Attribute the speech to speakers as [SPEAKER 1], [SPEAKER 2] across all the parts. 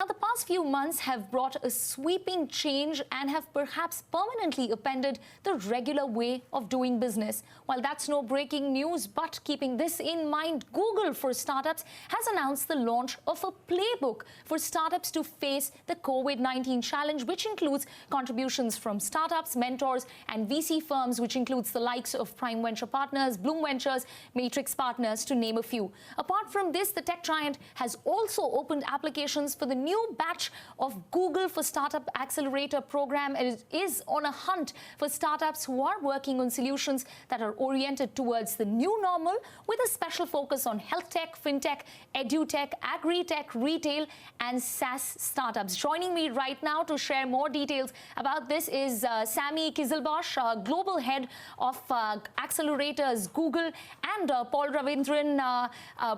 [SPEAKER 1] Now, the past few months have brought a sweeping change and have perhaps permanently upended the regular way of doing business. While that's no breaking news, but keeping this in mind, Google for Startups has announced the launch of a playbook for startups to face the COVID-19 challenge, which includes contributions from startups, mentors, and VC firms, which includes the likes of Prime Venture Partners, Bloom Ventures, Matrix Partners, to name a few. Apart from this, the tech giant has also opened applications for the new batch of Google for Startup Accelerator program. It is on a hunt for startups who are working on solutions that are oriented towards the new normal, with a special focus on health tech, fintech, edutech, agri-tech, retail, and SaaS startups. Joining me right now to share more details about this is Sami Kizilbash, Global Head of Accelerators Google, and Paul Ravindranath,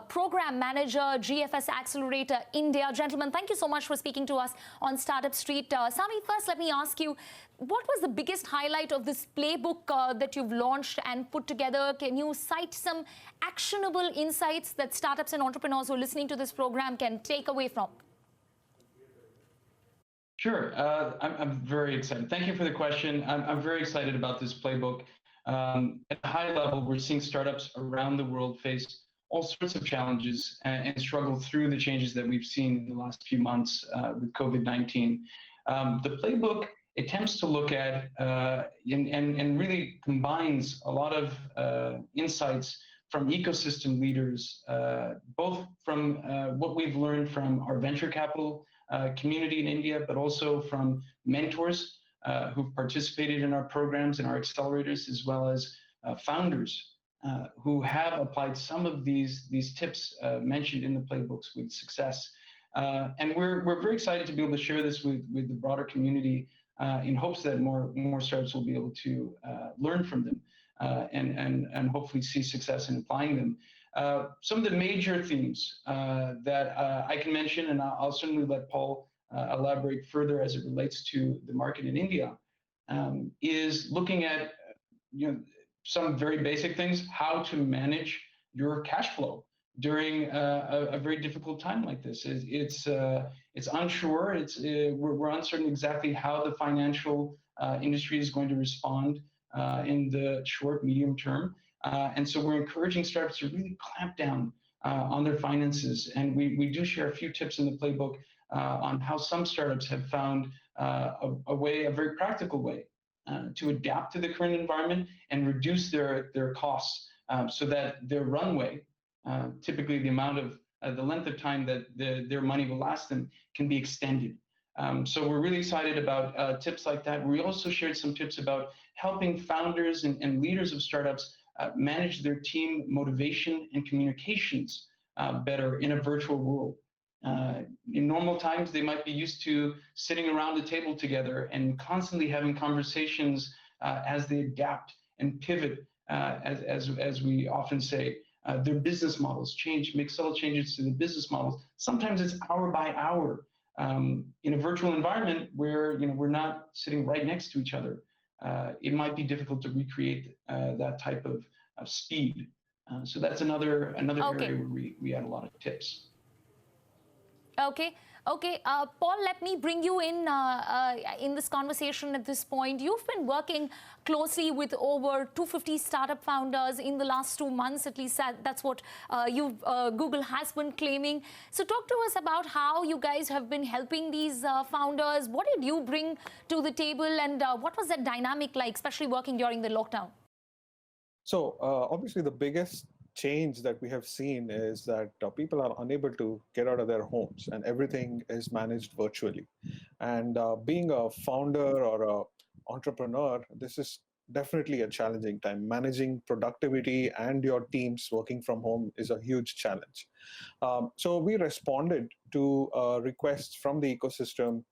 [SPEAKER 1] Program Manager, GFS Accelerator India. Gentlemen, thank you so much for speaking to us on Startup Street. Sami, first let me ask you, what was the biggest highlight of this playbook that you've launched and put together? Can you cite some actionable insights that startups and entrepreneurs who are listening to this program can take away from?
[SPEAKER 2] Sure. I'm very excited. Thank you for the question. I'm very excited about this playbook. At a high level, we're seeing startups around the world face all sorts of challenges and struggle through the changes that we've seen in the last few months with COVID-19. The playbook attempts to look at and really combines a lot of insights from ecosystem leaders, both from what we've learned from our venture capital community in India, but also from mentors who've participated in our programs and our accelerators, as well as founders who have applied some of these tips mentioned in the playbooks with success. And we're very excited to be able to share this with the broader community in hopes that more startups will be able to learn from them and hopefully see success in applying them. Some of the major themes that I can mention, and I'll certainly let Paul elaborate further as it relates to the market in India, is looking at some very basic things, how to manage your cash flow during a very difficult time like this. It's unsure. We're uncertain exactly how the financial industry is going to respond in the short, medium term. And so we're encouraging startups to really clamp down on their finances. And we do share a few tips in the playbook on how some startups have found a very practical way to adapt to the current environment and reduce their costs so that their runway, typically the length of time that their money will last them, can be extended. So we're really excited about tips like that. We also shared some tips about helping founders and leaders of startups manage their team motivation and communications better in a virtual world. In normal times, they might be used to sitting around a table together and constantly having conversations as they adapt and pivot, as we often say. Their business models change, make subtle changes to the business models. Sometimes it's hour by hour. In a virtual environment where we're not sitting right next to each other, it might be difficult to recreate that type of speed. So that's another area where we add a lot of tips.
[SPEAKER 1] Okay. Paul, let me bring you in this conversation at this point. You've been working closely with over 250 startup founders in the last 2 months, at least that's what Google has been claiming. So talk to us about how you guys have been helping these founders. What did you bring to the table, and what was that dynamic like, especially working during the lockdown?
[SPEAKER 3] So obviously the biggest change that we have seen is that people are unable to get out of their homes and everything is managed virtually. And being a founder or an entrepreneur, this is definitely a challenging time. Managing productivity and your teams working from home is a huge challenge. So we responded to requests from the ecosystem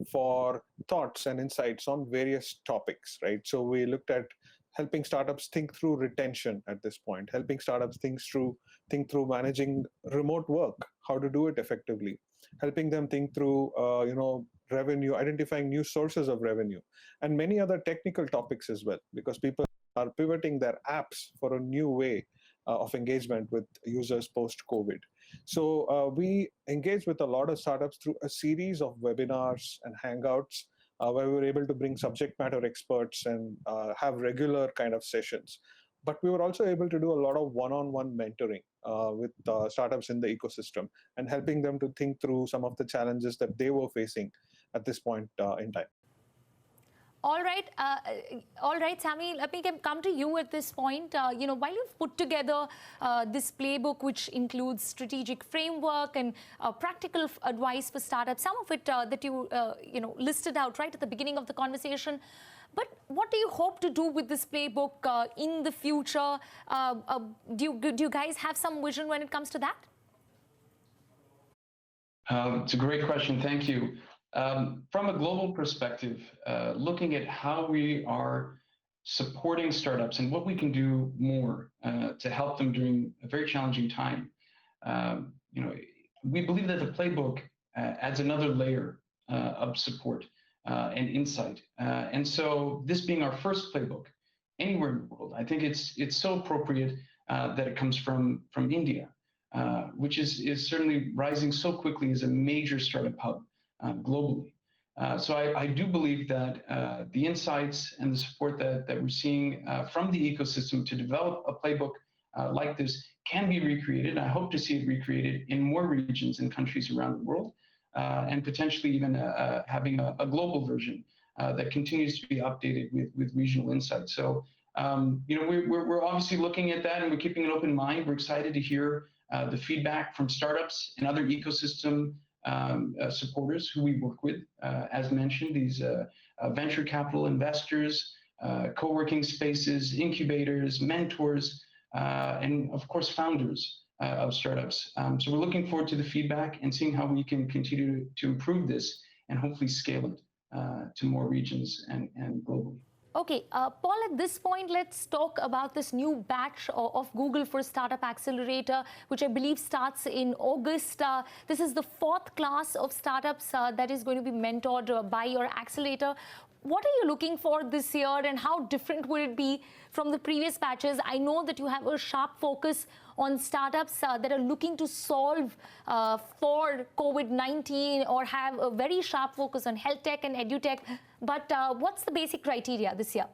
[SPEAKER 3] for thoughts and insights on various topics, right? So we looked at helping startups think through retention at this point, helping startups think through managing remote work, how to do it effectively, helping them think through revenue, identifying new sources of revenue, and many other technical topics as well, because people are pivoting their apps for a new way of engagement with users post-COVID. So we engage with a lot of startups through a series of webinars and hangouts where we were able to bring subject matter experts and have regular kind of sessions. But we were also able to do a lot of one-on-one mentoring with startups in the ecosystem and helping them to think through some of the challenges that they were facing at this point in time.
[SPEAKER 1] All right, Sami. Let me come to you at this point. While you've put together this playbook, which includes strategic framework and practical advice for startups, some of it that you listed out right at the beginning of the conversation. But what do you hope to do with this playbook in the future? Do you guys have some vision when it comes to that?
[SPEAKER 2] It's a great question. Thank you. From a global perspective, looking at how we are supporting startups and what we can do more to help them during a very challenging time, we believe that the playbook adds another layer of support and insight. And so this being our first playbook anywhere in the world, I think it's so appropriate that it comes from India, which is certainly rising so quickly as a major startup hub globally. So I do believe that the insights and the support that we're seeing from the ecosystem to develop a playbook like this can be recreated. I hope to see it recreated in more regions and countries around the world, and potentially even having a global version that continues to be updated with regional insights. So we're obviously looking at that and we're keeping an open mind. We're excited to hear the feedback from startups and other ecosystem supporters who we work with. As mentioned, these venture capital investors, co-working spaces, incubators, mentors, and of course, founders of startups. So we're looking forward to the feedback and seeing how we can continue to improve this and hopefully scale it to more regions and globally.
[SPEAKER 1] Okay, Paul, at this point, let's talk about this new batch of Google for Startup Accelerator, which I believe starts in August. This is the fourth class of startups that is going to be mentored by your accelerator. What are you looking for this year and how different will it be from the previous batches? I know that you have a sharp focus on startups that are looking to solve for COVID-19 or have a very sharp focus on health tech and edutech. But what's the basic criteria this year?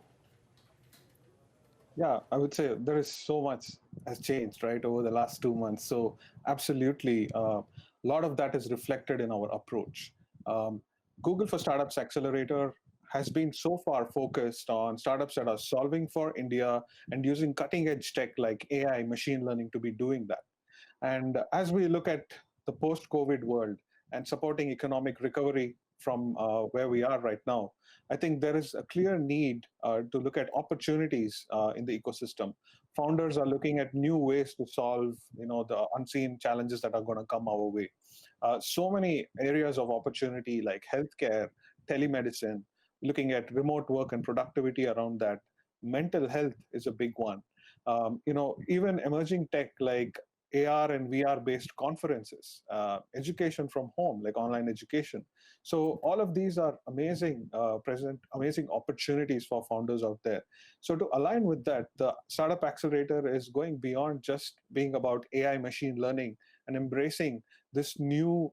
[SPEAKER 3] Yeah, I would say there is so much has changed, right, over the last 2 months. So absolutely, a lot of that is reflected in our approach. Google for Startups Accelerator has been so far focused on startups that are solving for India and using cutting edge tech like AI, machine learning to be doing that. And as we look at the post-COVID world and supporting economic recovery from where we are right now, I think there is a clear need to look at opportunities in the ecosystem. Founders are looking at new ways to solve, the unseen challenges that are going to come our way. So many areas of opportunity like healthcare, telemedicine, looking at remote work and productivity around that. Mental health is a big one. Even emerging tech like AR and VR based conferences, education from home, like online education. So all of these are amazing, amazing opportunities for founders out there. So to align with that, the Startup Accelerator is going beyond just being about AI machine learning and embracing this new,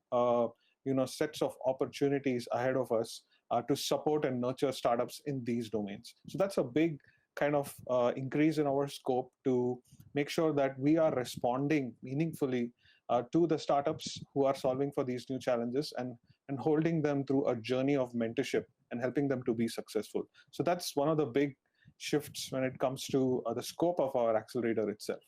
[SPEAKER 3] sets of opportunities ahead of us to support and nurture startups in these domains. So that's a big kind of increase in our scope to make sure that we are responding meaningfully to the startups who are solving for these new challenges and holding them through a journey of mentorship and helping them to be successful. So that's one of the big shifts when it comes to the scope of our accelerator itself.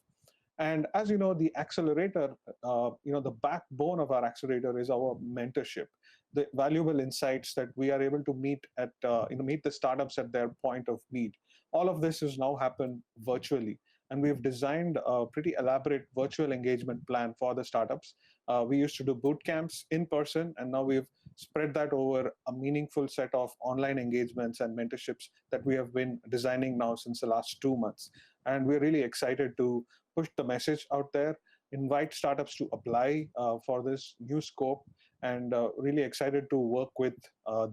[SPEAKER 3] And as you know, the accelerator, the backbone of our accelerator is our mentorship, the valuable insights that we are able to meet the startups at their point of need. All of this has now happened virtually. And we've designed a pretty elaborate virtual engagement plan for the startups. We used to do boot camps in person, and now we've spread that over a meaningful set of online engagements and mentorships that we have been designing now since the last 2 months. And we're really excited to push the message out there, invite startups to apply for this new scope, and really excited to work with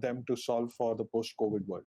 [SPEAKER 3] them to solve for the post-COVID world.